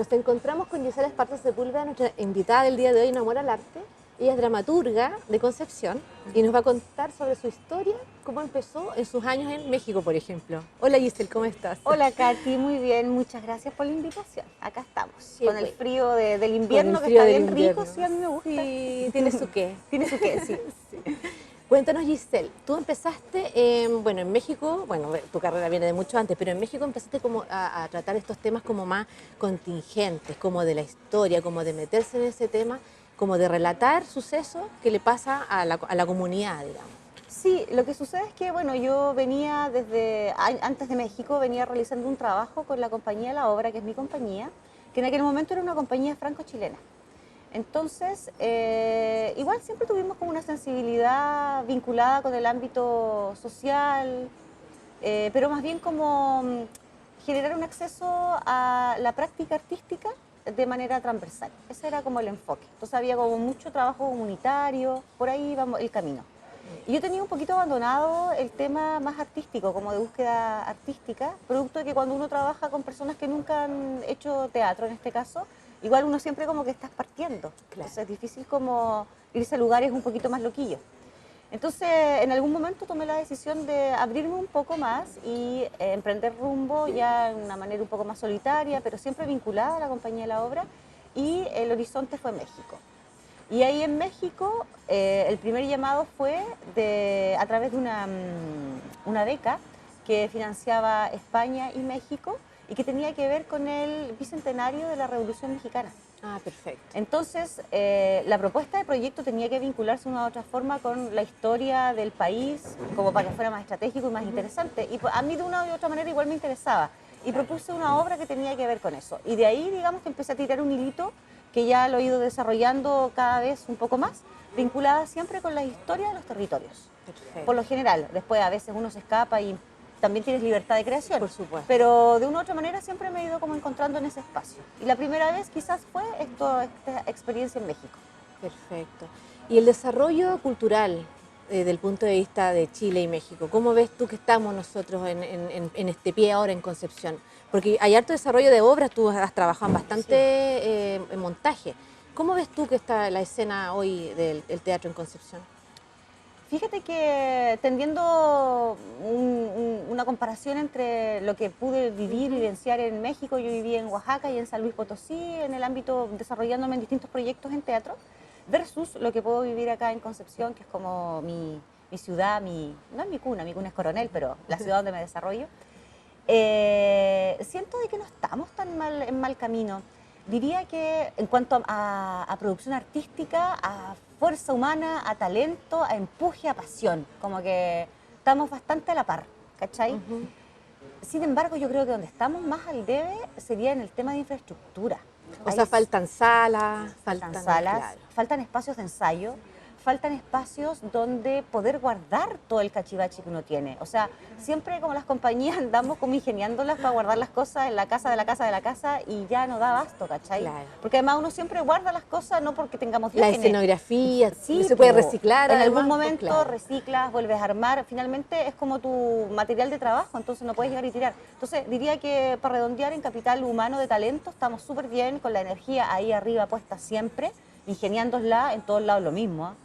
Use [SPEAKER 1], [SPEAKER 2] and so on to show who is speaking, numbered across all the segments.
[SPEAKER 1] Nos encontramos con Gisela Esparza Sepúlveda, nuestra invitada del día de hoy en Amor al Arte. Ella es dramaturga de Concepción y nos va a contar sobre su historia, cómo empezó en sus años en México, por ejemplo. Hola Gisela, ¿cómo estás?
[SPEAKER 2] Hola Katy, muy bien, muchas gracias por la invitación. Acá estamos,
[SPEAKER 1] Qué
[SPEAKER 2] con el
[SPEAKER 1] bueno.
[SPEAKER 2] frío del invierno,
[SPEAKER 1] Con el
[SPEAKER 2] que
[SPEAKER 1] frío
[SPEAKER 2] está
[SPEAKER 1] del
[SPEAKER 2] bien rico,
[SPEAKER 1] invierno.
[SPEAKER 2] sí, a mí me gusta.
[SPEAKER 1] Sí, tiene su qué.
[SPEAKER 2] Tiene su qué, sí.
[SPEAKER 1] Cuéntanos, Giselle, tú empezaste, en México, tu carrera viene de mucho antes, pero en México empezaste como a tratar estos temas como más contingentes, como de la historia, como de meterse en ese tema, como de relatar sucesos que le pasa a la comunidad, digamos.
[SPEAKER 2] Sí, lo que sucede es que, bueno, yo venía antes de México, venía realizando un trabajo con la compañía La Obra, que es mi compañía, que en aquel momento era una compañía franco-chilena. Entonces, igual siempre tuvimos como una sensibilidad vinculada con el ámbito social, pero más bien como generar un acceso a la práctica artística de manera transversal. Ese era como el enfoque. Entonces había como mucho trabajo comunitario, por ahí iba el camino. Y yo tenía un poquito abandonado el tema más artístico, como de búsqueda artística, producto de que cuando uno trabaja con personas que nunca han hecho teatro, en este caso, igual uno siempre como que estás partiendo.
[SPEAKER 1] Claro.
[SPEAKER 2] Entonces es difícil como irse a lugares un poquito más loquillos. Entonces, en algún momento tomé la decisión de abrirme un poco más y emprender rumbo ya de una manera un poco más solitaria, pero siempre vinculada a la compañía de la obra, y el horizonte fue México. Y ahí en México, el primer llamado fue a través de una beca que financiaba España y México y que tenía que ver con el bicentenario de la Revolución Mexicana.
[SPEAKER 1] Ah, perfecto.
[SPEAKER 2] Entonces, la propuesta de proyecto tenía que vincularse de una u otra forma con la historia del país, como para que fuera más estratégico y más interesante. Y a mí de una u otra manera igual me interesaba. Y propuse una obra que tenía que ver con eso. Y de ahí, digamos, que empecé a tirar un hilito que ya lo he ido desarrollando cada vez un poco más, vinculada siempre con la historia de los territorios.
[SPEAKER 1] Perfecto.
[SPEAKER 2] Por lo general, después a veces uno se escapa y también tienes libertad de creación.
[SPEAKER 1] Por supuesto.
[SPEAKER 2] Pero de una u otra manera siempre me he ido como encontrando en ese espacio. Y la primera vez quizás fue esta experiencia en México.
[SPEAKER 1] Perfecto. Y el desarrollo cultural del punto de vista de Chile y México, ¿cómo ves tú que estamos nosotros en este pie ahora en Concepción? Porque hay harto desarrollo de obras, tú has trabajado en bastante en montaje. ¿Cómo ves tú que está la escena hoy del teatro en Concepción?
[SPEAKER 2] Fíjate que tendiendo una comparación entre lo que pude vivir, vivenciar en México, yo viví en Oaxaca y en San Luis Potosí, en el ámbito desarrollándome en distintos proyectos en teatro, versus lo que puedo vivir acá en Concepción, que es como mi ciudad, no es mi cuna es Coronel, pero la ciudad donde me desarrollo. Siento de que no estamos tan mal, en mal camino. Diría que en cuanto a producción artística, a fuerza humana, a talento, a empuje, a pasión, como que estamos bastante a la par, ¿cachai? Sin embargo, yo creo que donde estamos más al debe sería en el tema de infraestructura.
[SPEAKER 1] O sea, faltan salas, faltan
[SPEAKER 2] salas,
[SPEAKER 1] claro.
[SPEAKER 2] faltan espacios de ensayo, faltan espacios donde poder guardar todo el cachivache que uno tiene. O sea, siempre como las compañías andamos como ingeniándolas para guardar las cosas en la casa de la casa de la casa y ya no da abasto, ¿cachai?
[SPEAKER 1] Claro.
[SPEAKER 2] Porque además uno siempre guarda las cosas no porque tengamos
[SPEAKER 1] La
[SPEAKER 2] diógenes.
[SPEAKER 1] escenografía,
[SPEAKER 2] Sí,
[SPEAKER 1] se puede
[SPEAKER 2] po,
[SPEAKER 1] reciclar.
[SPEAKER 2] en
[SPEAKER 1] además,
[SPEAKER 2] algún momento
[SPEAKER 1] claro.
[SPEAKER 2] reciclas, vuelves a armar, finalmente es como tu material de trabajo, entonces no puedes llegar y tirar. Entonces diría que para redondear en capital humano de talento estamos súper bien, con la energía ahí arriba puesta siempre, ingeniándosla en todos lados lo mismo,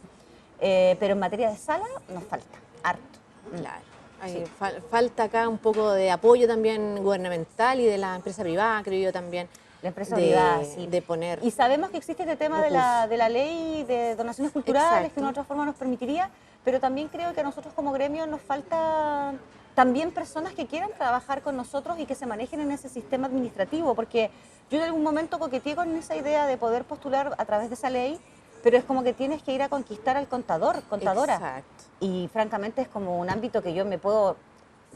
[SPEAKER 2] pero en materia de sala nos falta, harto.
[SPEAKER 1] Claro.
[SPEAKER 2] Sí.
[SPEAKER 1] Falta acá un poco de apoyo también gubernamental y de la empresa privada, creo yo también.
[SPEAKER 2] La empresa privada, sí.
[SPEAKER 1] De poner.
[SPEAKER 2] Y sabemos que existe este tema de la ley de donaciones culturales,
[SPEAKER 1] Exacto.
[SPEAKER 2] que de una otra forma nos permitiría, pero también creo que a nosotros como gremio nos falta también personas que quieran trabajar con nosotros y que se manejen en ese sistema administrativo, porque yo en algún momento coqueteé con esa idea de poder postular a través de esa ley, pero es como que tienes que ir a conquistar al contadora.
[SPEAKER 1] Exacto.
[SPEAKER 2] Y francamente es como un ámbito que yo me puedo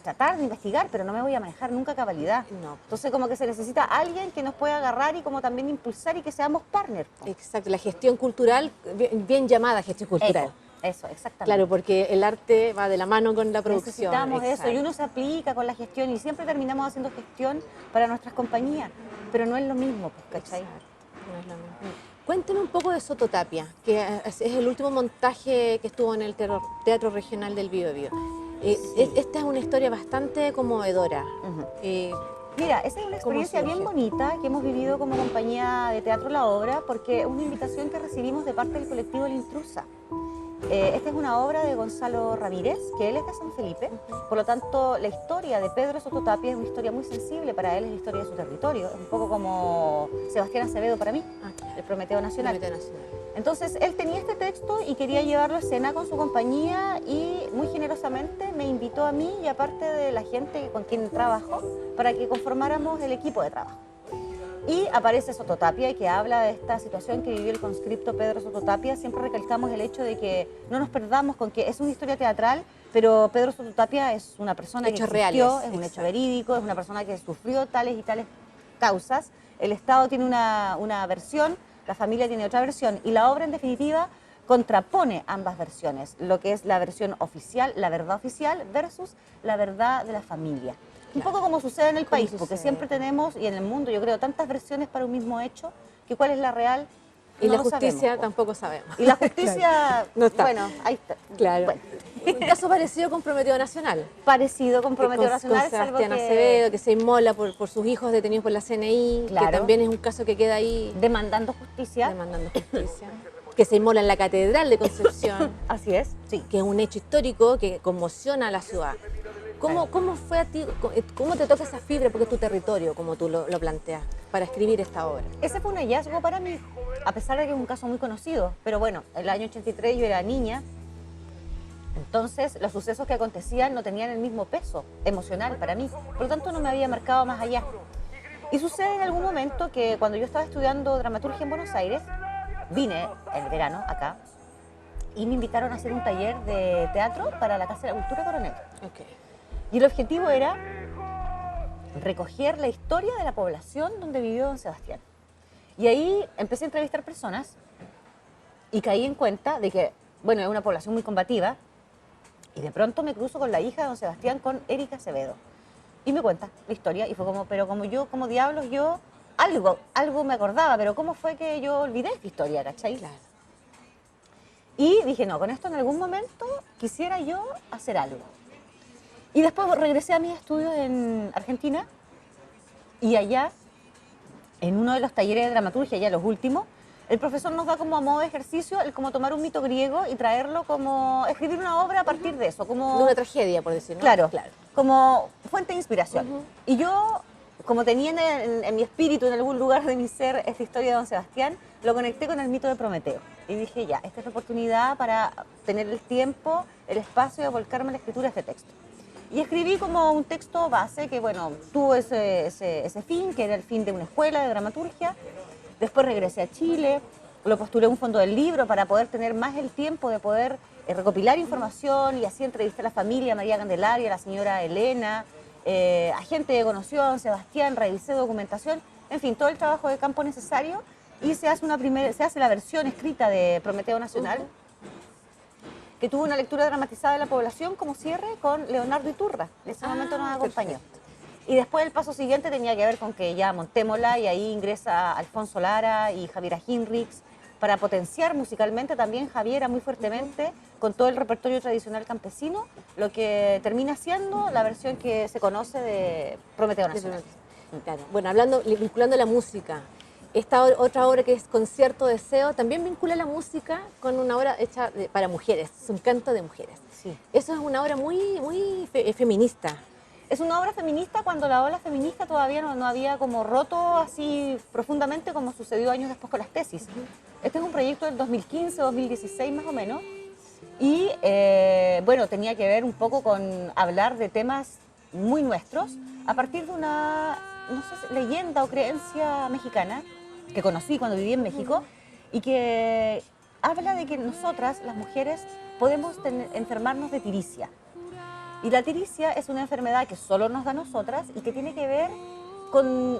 [SPEAKER 2] tratar de investigar, pero no me voy a manejar nunca a cabalidad.
[SPEAKER 1] No.
[SPEAKER 2] Entonces como que se necesita alguien que nos pueda agarrar y como también impulsar y que seamos partners.
[SPEAKER 1] Exacto. La gestión cultural, bien llamada gestión cultural.
[SPEAKER 2] Eso, exactamente.
[SPEAKER 1] Claro, porque el arte va de la mano con la producción.
[SPEAKER 2] Necesitamos
[SPEAKER 1] Exacto.
[SPEAKER 2] eso y uno se aplica con la gestión y siempre terminamos haciendo gestión para nuestras compañías, pero no es lo mismo, pues, ¿cachai?
[SPEAKER 1] Exacto. No es lo mismo. Cuénteme un poco de Sototapia, que es el último montaje que estuvo en el Teatro Regional del Biobío. Esta es una historia bastante conmovedora.
[SPEAKER 2] Mira, esa es una experiencia bien bonita que hemos vivido como compañía de Teatro La Obra, porque es una invitación que recibimos de parte del colectivo La Intrusa. Esta es una obra de Gonzalo Ramírez, que él es de San Felipe, por lo tanto la historia de Pedro Soto Tapia es una historia muy sensible para él, es la historia de su territorio, es un poco como Sebastián Acevedo para mí, el Prometeo Nacional. Entonces él tenía este texto y quería llevarlo a escena con su compañía y muy generosamente me invitó a mí y a parte de la gente con quien trabajo para que conformáramos el equipo de trabajo. Y aparece Soto Tapia, que habla de esta situación que vivió el conscripto Pedro Soto Tapia. Siempre recalcamos el hecho de que no nos perdamos con que es una historia teatral, pero Pedro Soto Tapia es una persona que existió, es un hecho verídico, es una persona que sufrió tales y tales causas. El Estado tiene una versión, la familia tiene otra versión, y la obra en definitiva contrapone ambas versiones, lo que es la versión oficial, la verdad oficial, versus la verdad de la familia. Un poco como sucede en el país, porque siempre tenemos, y en el mundo yo creo, tantas versiones para un mismo hecho, que cuál es la real.
[SPEAKER 1] Y la justicia tampoco sabemos.
[SPEAKER 2] Y la justicia,
[SPEAKER 1] no está.
[SPEAKER 2] Bueno, ahí está.
[SPEAKER 1] Claro. Bueno. Un caso parecido con Prometeo Nacional.
[SPEAKER 2] Parecido con Prometeo Nacional.
[SPEAKER 1] Con Sebastián Acevedo, que se inmola por sus hijos detenidos por la CNI, que también es un caso que queda ahí.
[SPEAKER 2] Demandando justicia.
[SPEAKER 1] Demandando justicia. Que se inmola en la Catedral de Concepción.
[SPEAKER 2] Así es.
[SPEAKER 1] Sí. Que es un hecho histórico que conmociona a la ciudad. ¿Cómo fue a ti, cómo te toca esa fibra, porque es tu territorio, como tú lo planteas, para escribir esta obra?
[SPEAKER 2] Ese fue un hallazgo para mí, a pesar de que es un caso muy conocido. Pero bueno, en el año 83 yo era niña, entonces los sucesos que acontecían no tenían el mismo peso emocional para mí. Por lo tanto, no me había marcado más allá. Y sucede en algún momento que cuando yo estaba estudiando dramaturgia en Buenos Aires, vine el verano acá, y me invitaron a hacer un taller de teatro para la Casa de la Cultura Coronel.
[SPEAKER 1] Okay.
[SPEAKER 2] Y el objetivo era recoger la historia de la población donde vivió don Sebastián. Y ahí empecé a entrevistar personas y caí en cuenta de que, bueno, es una población muy combativa, y de pronto me cruzo con la hija de don Sebastián, con Erika Acevedo. Y me cuenta la historia y fue como, pero como yo, como diablos, yo algo me acordaba, pero ¿cómo fue que yo olvidé esta historia, cachai?
[SPEAKER 1] Claro.
[SPEAKER 2] Y dije, no, con esto en algún momento quisiera yo hacer algo. Y después regresé a mis estudios en Argentina y allá, en uno de los talleres de dramaturgia, ya los últimos, el profesor nos da como a modo de ejercicio el como tomar un mito griego y traerlo como, escribir una obra a partir de eso. Como
[SPEAKER 1] de una tragedia, por decirlo.
[SPEAKER 2] Claro, como fuente de inspiración. Y yo, como tenía en mi espíritu, en algún lugar de mi ser, esta historia de don Sebastián, lo conecté con el mito de Prometeo. Y dije, ya, esta es la oportunidad para tener el tiempo, el espacio de volcarme a la escritura de este texto. Y escribí como un texto base que, bueno, tuvo ese fin, que era el fin de una escuela de dramaturgia. Después regresé a Chile, lo postulé a un fondo del libro para poder tener más el tiempo de poder recopilar información, y así entrevisté a la familia, a María Candelaria, a la señora Elena, a gente que conoció a don Sebastián, revisé documentación, en fin, todo el trabajo de campo necesario, y se hace la versión escrita de Prometeo Nacional, que tuvo una lectura dramatizada de la población como cierre con Leonardo Iturra, en ese momento nos acompañó. Perfecto. Y después el paso siguiente tenía que ver con que ya montémosla, y ahí ingresa Alfonso Lara y Javiera Hinrichs para potenciar musicalmente también Javiera muy fuertemente con todo el repertorio tradicional campesino, lo que termina siendo la versión que se conoce de Prometeo Nacional.
[SPEAKER 1] Claro. Bueno, vinculando la música, esta otra obra que es Concierto Deseo también vincula la música con una obra hecha para mujeres, es un canto de mujeres.
[SPEAKER 2] Sí.
[SPEAKER 1] Eso es una obra muy feminista.
[SPEAKER 2] Es una obra feminista cuando la ola feminista todavía no había como roto así profundamente como sucedió años después con las tesis. Este es un proyecto del 2015, 2016 más o menos, y bueno, tenía que ver un poco con hablar de temas muy nuestros a partir de una, no sé, leyenda o creencia mexicana que conocí cuando viví en México, y que habla de que nosotras, las mujeres, podemos enfermarnos de tiricia. Y la tiricia es una enfermedad que solo nos da a nosotras y que tiene que ver con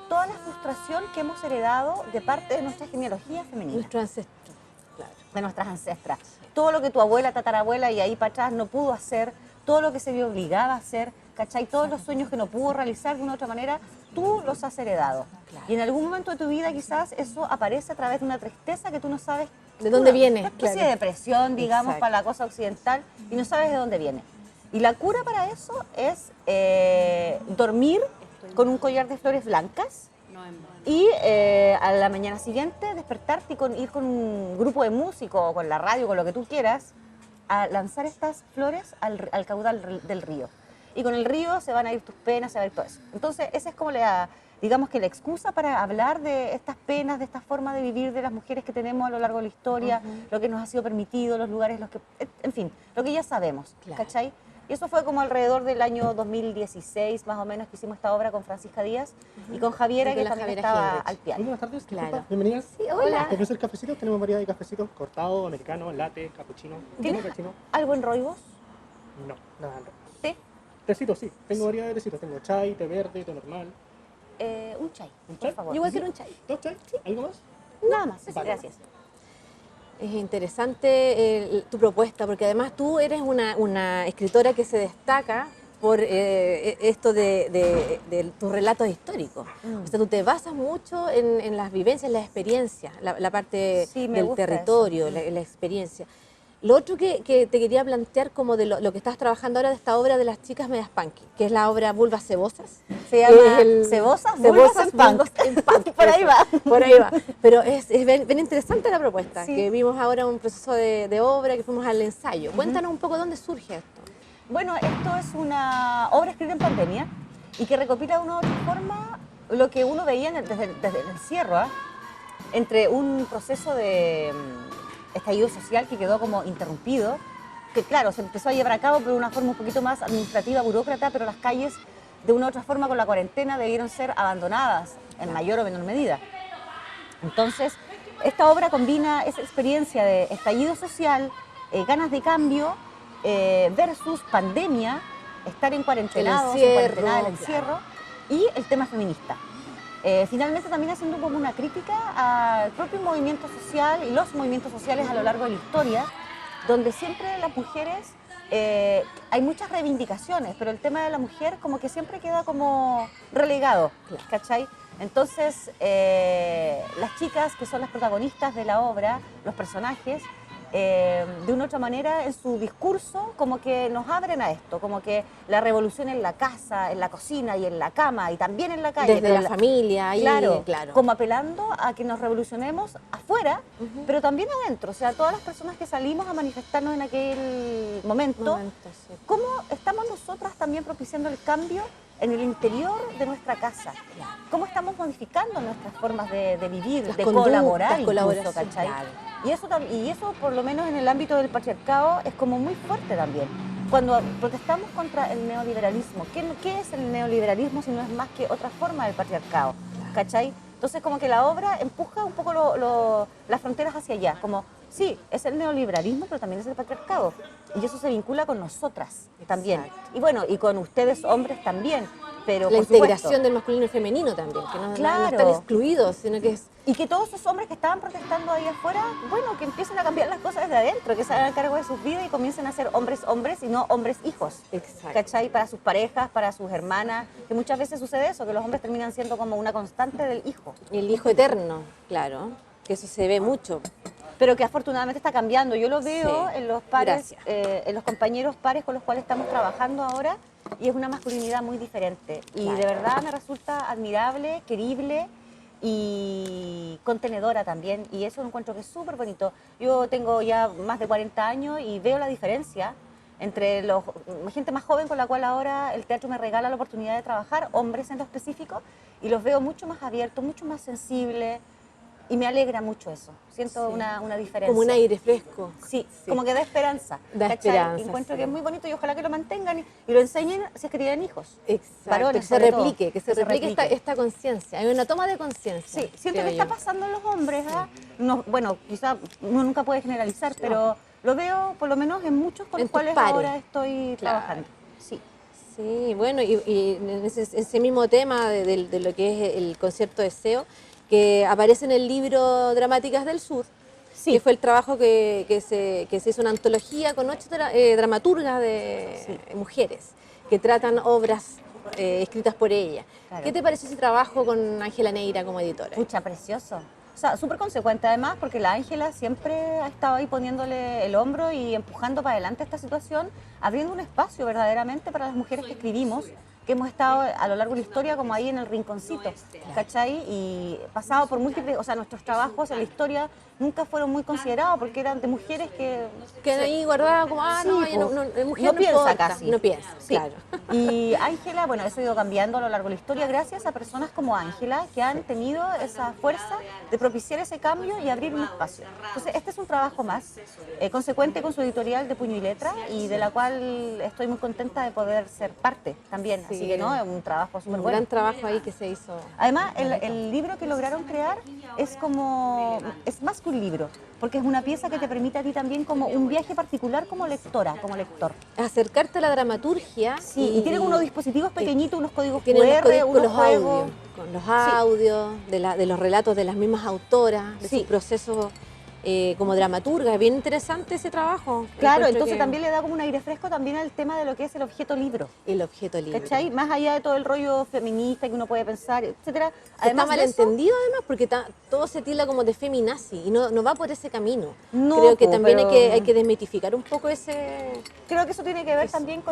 [SPEAKER 2] toda la frustración que hemos heredado de parte de nuestra genealogía femenina.
[SPEAKER 1] Nuestros ancestros, claro.
[SPEAKER 2] De nuestras ancestras. Todo lo que tu abuela, tatarabuela y ahí para atrás no pudo hacer, todo lo que se vio obligada a hacer, ¿cachai? Todos los sueños que no pudo realizar de una u otra manera, tú los has heredado. Claro. Y en algún momento de tu vida quizás eso aparece a través de una tristeza que tú no sabes
[SPEAKER 1] de dónde viene.
[SPEAKER 2] Una especie de depresión, digamos, para la cosa occidental, y no sabes de dónde viene. Y la cura para eso es dormir con un collar de flores blancas. Y a la mañana siguiente despertarte y ir con un grupo de músicos, o con la radio, con lo que tú quieras, a lanzar estas flores al caudal del río. Y con el río se van a ir tus penas, se va a ir todo eso. Entonces, esa es como digamos que la excusa para hablar de estas penas, de esta forma de vivir de las mujeres que tenemos a lo largo de la historia, lo que nos ha sido permitido, los lugares, en fin, lo que ya sabemos, ¿cachai? Y eso fue como alrededor del año 2016, más o menos, que hicimos esta obra con Francisca Díaz y con Javiera, que también estaba al piano.
[SPEAKER 3] Buenas tardes,
[SPEAKER 1] Claro.
[SPEAKER 3] bienvenidas.
[SPEAKER 2] Sí, hola.
[SPEAKER 3] ¿Te ofrece el cafecito? Tenemos variedad de cafecitos, cortado, americano, latte, cappuccino.
[SPEAKER 2] ¿Tienes
[SPEAKER 3] Cappuccino.
[SPEAKER 2] algo en roibos?
[SPEAKER 3] No, nada, no.
[SPEAKER 2] ¿Té?
[SPEAKER 3] Tecito, sí. Tengo variedad de tecitos. Tengo chai, té verde, té normal.
[SPEAKER 2] Un chai,
[SPEAKER 3] ¿Un
[SPEAKER 2] por
[SPEAKER 3] chai?
[SPEAKER 2] favor.
[SPEAKER 1] Yo voy a hacer un chai.
[SPEAKER 3] ¿Dos chai? ¿Algo más?
[SPEAKER 2] Nada más,
[SPEAKER 3] Vale.
[SPEAKER 2] gracias.
[SPEAKER 1] Es interesante tu propuesta, porque además tú eres una escritora que se destaca por esto de tus relatos históricos. O sea, tú te basas mucho en las vivencias, las experiencias, la parte
[SPEAKER 2] Sí, me
[SPEAKER 1] del
[SPEAKER 2] gusta
[SPEAKER 1] territorio,
[SPEAKER 2] eso.
[SPEAKER 1] la experiencia. Lo otro que te quería plantear como de lo que estás trabajando ahora de esta obra de las chicas medias punky, que es la obra Vulvas Cebosas.
[SPEAKER 2] Se llama
[SPEAKER 1] Es
[SPEAKER 2] Cebosas, Vulvas en Punk.
[SPEAKER 1] Vulvas en Punk.
[SPEAKER 2] Por ahí va.
[SPEAKER 1] Por ahí va. Pero es bien interesante la propuesta,
[SPEAKER 2] Sí.
[SPEAKER 1] que vimos ahora un proceso de obra, que fuimos al ensayo. Cuéntanos un poco dónde surge esto.
[SPEAKER 2] Bueno, esto es una obra escrita en pandemia y que recopila de una u otra forma lo que uno veía desde el encierro, entre un proceso de estallido social que quedó como interrumpido, que claro, se empezó a llevar a cabo pero de una forma un poquito más administrativa, burócrata, pero las calles de una u otra forma con la cuarentena debieron ser abandonadas en mayor o menor medida. Entonces, esta obra combina esa experiencia de estallido social, ganas de cambio, versus pandemia, estar en cuarentenados,
[SPEAKER 1] El encierro,
[SPEAKER 2] en cuarentena, el encierro, y el tema feminista. Finalmente también haciendo como una crítica al propio movimiento social y los movimientos sociales a lo largo de la historia, donde siempre las mujeres, hay muchas reivindicaciones, pero el tema de la mujer como que siempre queda como relegado, ¿cachai? Entonces, las chicas que son las protagonistas de la obra, los personajes, de una u otra manera en su discurso como que nos abren a esto, como que la revolución en la casa, en la cocina y en la cama y también en la calle.
[SPEAKER 1] Desde
[SPEAKER 2] pero
[SPEAKER 1] la familia, ahí,
[SPEAKER 2] claro,
[SPEAKER 1] claro.
[SPEAKER 2] como apelando a que nos revolucionemos afuera, pero también adentro. O sea, todas las personas que salimos a manifestarnos en aquel momento,
[SPEAKER 1] Sí.
[SPEAKER 2] ¿cómo estamos nosotras también propiciando el cambio en el interior de nuestra casa? ¿Cómo estamos modificando nuestras formas de vivir,
[SPEAKER 1] Las
[SPEAKER 2] de
[SPEAKER 1] conductas,
[SPEAKER 2] colaborar incluso,
[SPEAKER 1] colaboración,
[SPEAKER 2] ¿cachai?
[SPEAKER 1] claro.
[SPEAKER 2] Y eso, por lo menos en el ámbito del patriarcado, es como muy fuerte también. Cuando protestamos contra el neoliberalismo, ¿qué es el neoliberalismo si no es más que otra forma del patriarcado? ¿Cachai? Entonces como que la obra empuja un poco las fronteras hacia allá, como sí, es el neoliberalismo, pero también es el patriarcado. Y eso se vincula con nosotras también.
[SPEAKER 1] Exacto.
[SPEAKER 2] Y bueno, y con ustedes hombres también, pero
[SPEAKER 1] La
[SPEAKER 2] por supuesto,
[SPEAKER 1] integración del masculino y femenino también, que no
[SPEAKER 2] Claro.
[SPEAKER 1] están excluidos, sino que es...
[SPEAKER 2] y que todos esos hombres que estaban protestando ahí afuera, bueno, que empiecen a cambiar las cosas desde adentro, que se hagan cargo de sus vidas y comiencen a ser hombres y no hombres hijos.
[SPEAKER 1] Exacto.
[SPEAKER 2] ¿Cachai? Para sus parejas, para sus hermanas, que muchas veces sucede eso, que los hombres terminan siendo como una constante del hijo.
[SPEAKER 1] Y el hijo eterno, claro, que eso se ve mucho.
[SPEAKER 2] Pero que afortunadamente está cambiando. Yo lo veo
[SPEAKER 1] Sí,
[SPEAKER 2] en los pares,
[SPEAKER 1] gracias.
[SPEAKER 2] en los compañeros pares con los cuales estamos trabajando ahora, y es una masculinidad muy diferente. Y
[SPEAKER 1] Claro.
[SPEAKER 2] de verdad me resulta admirable, querible y contenedora también, y eso lo encuentro que es súper bonito. Yo tengo ya más de 40 años y veo la diferencia entre gente más joven con la cual ahora el teatro me regala la oportunidad de trabajar, hombres en lo específico, y los veo mucho más abiertos, mucho más sensibles, y me alegra mucho eso. Siento
[SPEAKER 1] Sí.
[SPEAKER 2] una diferencia.
[SPEAKER 1] Como un aire fresco.
[SPEAKER 2] Sí, como que da esperanza.
[SPEAKER 1] Da
[SPEAKER 2] ¿cachai?
[SPEAKER 1] esperanza,
[SPEAKER 2] Encuentro
[SPEAKER 1] sí.
[SPEAKER 2] que es muy bonito y ojalá que lo mantengan y lo enseñen si es que tienen hijos.
[SPEAKER 1] Exacto,
[SPEAKER 2] Varones,
[SPEAKER 1] que se
[SPEAKER 2] sobre todo.
[SPEAKER 1] replique, que se replique esta conciencia. Hay una toma de conciencia.
[SPEAKER 2] Sí, siento
[SPEAKER 1] creo
[SPEAKER 2] que está
[SPEAKER 1] yo.
[SPEAKER 2] pasando en los hombres. No, bueno, quizá uno nunca puede generalizar, pero lo veo por lo menos en muchos con
[SPEAKER 1] En
[SPEAKER 2] los
[SPEAKER 1] tus
[SPEAKER 2] cuales
[SPEAKER 1] pares.
[SPEAKER 2] ahora estoy
[SPEAKER 1] Claro.
[SPEAKER 2] trabajando. Sí.
[SPEAKER 1] Sí, bueno, y en ese mismo tema de lo que es el concierto de SEO, que aparece en el libro Dramáticas del Sur,
[SPEAKER 2] Sí.
[SPEAKER 1] que fue el trabajo que se hizo una antología con 8 dramaturgas de mujeres que tratan obras escritas por ella.
[SPEAKER 2] Claro.
[SPEAKER 1] ¿Qué te pareció ese trabajo con Ángela Neira como editora?
[SPEAKER 2] Pucha, precioso. O sea, súper consecuente además, porque la Ángela siempre ha estado ahí poniéndole el hombro y empujando para adelante esta situación, abriendo un espacio verdaderamente para las mujeres que escribimos, que hemos estado a lo largo de la historia como ahí en el rinconcito, ¿cachai? Y pasado por múltiples, o sea, nuestros trabajos en la historia nunca fueron muy considerados porque eran de mujeres que...
[SPEAKER 1] Quedan ahí guardadas como,
[SPEAKER 2] Sí,
[SPEAKER 1] no, ella
[SPEAKER 2] po.
[SPEAKER 1] mujer
[SPEAKER 2] No piensa
[SPEAKER 1] importa.
[SPEAKER 2] casi.
[SPEAKER 1] No piensa,
[SPEAKER 2] Sí.
[SPEAKER 1] claro.
[SPEAKER 2] Y Ángela, bueno, eso ha ido cambiando a lo largo de la historia gracias a personas como Ángela que han tenido esa fuerza de propiciar ese cambio y abrir un espacio. Entonces, este es un trabajo más consecuente con su editorial de Puño y Letra y de la cual estoy muy contenta de poder ser parte también.
[SPEAKER 1] Sí.
[SPEAKER 2] Así que no, es un trabajo súper
[SPEAKER 1] Un
[SPEAKER 2] bueno.
[SPEAKER 1] gran trabajo ahí que se hizo.
[SPEAKER 2] Además, el libro que lograron crear es más que un libro, porque es una pieza que te permite a ti también como un viaje particular como lectora, como lector.
[SPEAKER 1] Acercarte a la dramaturgia.
[SPEAKER 2] Sí, y tienen unos dispositivos pequeñitos, unos códigos
[SPEAKER 1] Tienen
[SPEAKER 2] QR,
[SPEAKER 1] unos códigos con
[SPEAKER 2] unos
[SPEAKER 1] los
[SPEAKER 2] juegos.
[SPEAKER 1] audios, con los audios, de los relatos de las mismas autoras, de
[SPEAKER 2] Sí.
[SPEAKER 1] su proceso como dramaturga. Es bien interesante ese trabajo.
[SPEAKER 2] Claro,
[SPEAKER 1] Encuentro
[SPEAKER 2] entonces
[SPEAKER 1] que
[SPEAKER 2] también le da como un aire fresco también al tema de lo que es el objeto libro.
[SPEAKER 1] el objeto libre.
[SPEAKER 2] ¿Cachai? Más allá de todo el rollo feminista que uno puede pensar, etcétera.
[SPEAKER 1] Está
[SPEAKER 2] Además de eso,
[SPEAKER 1] malentendido además porque todo se tilda como de feminazi y no va por ese camino.
[SPEAKER 2] No,
[SPEAKER 1] Creo que
[SPEAKER 2] po,
[SPEAKER 1] también
[SPEAKER 2] pero-
[SPEAKER 1] hay que desmitificar un poco ese...
[SPEAKER 2] creo que eso tiene que ver también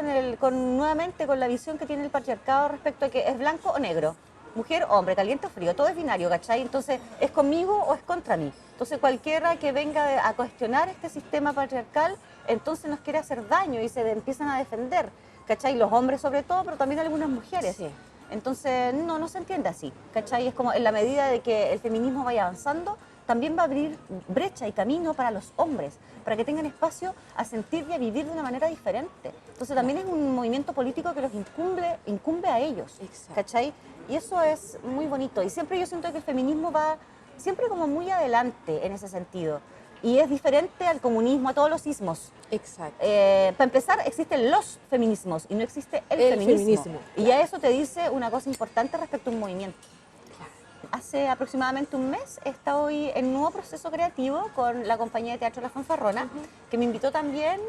[SPEAKER 2] nuevamente con la visión que tiene el patriarcado respecto a que es blanco o negro, mujer o hombre, caliente o frío, todo es binario, ¿cachai? Entonces, ¿es conmigo o es contra mí? Entonces, cualquiera que venga a cuestionar este sistema patriarcal, entonces nos quiere hacer daño y se empiezan a defender, ¿cachai? Los hombres sobre todo, pero también algunas mujeres.
[SPEAKER 1] Sí.
[SPEAKER 2] Entonces, no se entiende así, ¿cachai? Es como en la medida de que el feminismo vaya avanzando, también va a abrir brecha y camino para los hombres, para que tengan espacio a sentir y a vivir de una manera diferente. Entonces, también es un movimiento político que los incumbe a ellos,
[SPEAKER 1] Exacto.
[SPEAKER 2] ¿cachai? Y eso es muy bonito. Y siempre yo siento que el feminismo va siempre como muy adelante en ese sentido. Y es diferente al comunismo, a todos los ismos.
[SPEAKER 1] Exacto.
[SPEAKER 2] Para empezar, existen los feminismos y no existe el feminismo. Y ya eso te dice una cosa importante respecto a un movimiento. Hace aproximadamente un mes estoy en un nuevo proceso creativo con la compañía de teatro La Fanfarrona, que me invitó también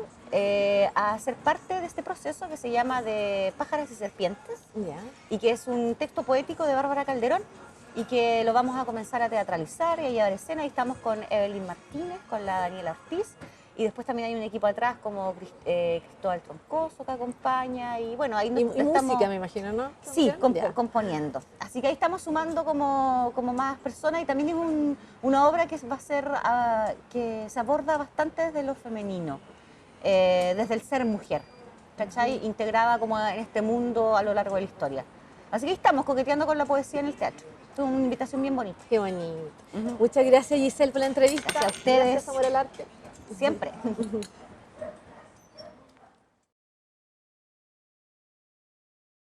[SPEAKER 2] a ser parte de este proceso que se llama de Pájaras y Serpientes
[SPEAKER 1] Ya.
[SPEAKER 2] y que es un texto poético de Bárbara Calderón y que lo vamos a comenzar a teatralizar y a llevar escena. Y estamos con Evelyn Martínez, con la Daniela Ortiz. Y después también hay un equipo atrás como Cristóbal Troncoso que acompaña y bueno, ahí
[SPEAKER 1] Y
[SPEAKER 2] estamos...
[SPEAKER 1] música, me imagino, ¿no?
[SPEAKER 2] Sí,
[SPEAKER 1] Ya.
[SPEAKER 2] componiendo. Así que ahí estamos sumando como más personas y también es una obra que va a ser, que se aborda bastante desde lo femenino, desde el ser mujer, ¿cachai? Integrada como en este mundo a lo largo de la historia. Así que ahí estamos coqueteando con la poesía en el teatro. Es una invitación bien bonita.
[SPEAKER 1] Qué bonito. Muchas gracias, Giselle, por la entrevista.
[SPEAKER 2] Gracias a ustedes.
[SPEAKER 1] Gracias, Amor al Arte.
[SPEAKER 2] Siempre.